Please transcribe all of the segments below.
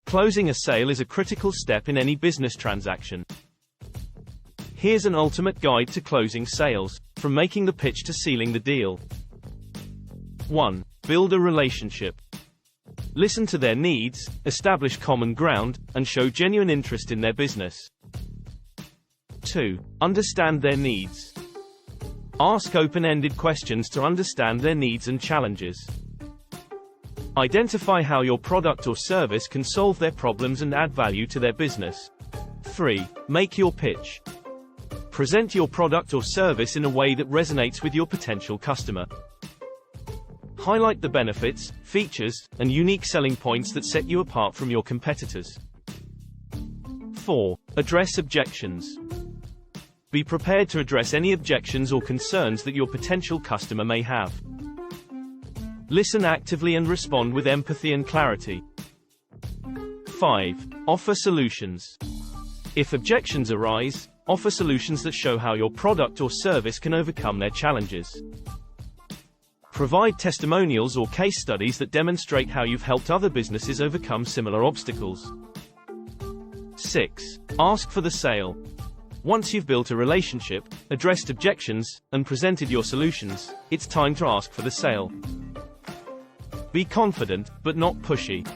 Closing a sale is a critical step in any business transaction. Here's an ultimate guide to closing sales, from making the pitch to sealing the deal. 1. Build a relationship. Listen to their needs, establish common ground, and show genuine interest in their business. 2. Understand their needs. Ask open-ended questions to understand their needs and challenges. Identify how your product or service can solve their problems and add value to their business. 3. Make your pitch. Present your product or service in a way that resonates with your potential customer. Highlight the benefits, features, and unique selling points that set you apart from your competitors. 4. Address objections. Be prepared to address any objections or concerns that your potential customer may have. Listen actively and respond with empathy and clarity. 5. Offer solutions. If objections arise, offer solutions that show how your product or service can overcome their challenges. Provide testimonials or case studies that demonstrate how you've helped other businesses overcome similar obstacles. 6. Ask for the sale. Once you've built a relationship, addressed objections, and presented your solutions, it's time to ask for the sale. Be confident, but not pushy.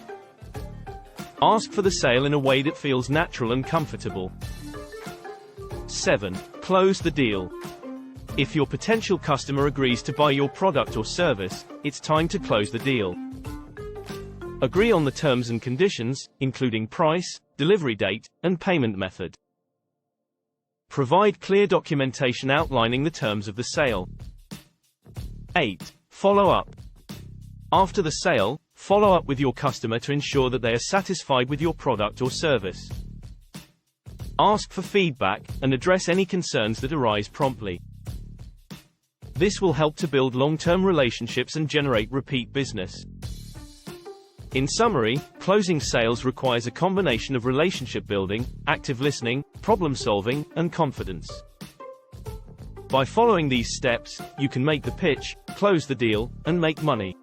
Ask for the sale in a way that feels natural and comfortable. 7. Close the deal. If your potential customer agrees to buy your product or service, it's time to close the deal. Agree on the terms and conditions, including price, delivery date, and payment method. Provide clear documentation outlining the terms of the sale. 8. Follow up. After the sale, follow up with your customer to ensure that they are satisfied with your product or service. Ask for feedback, and address any concerns that arise promptly. This will help to build long-term relationships and generate repeat business. In summary, closing sales requires a combination of relationship building, active listening, problem solving, and confidence. By following these steps, you can make the pitch, close the deal, and make money.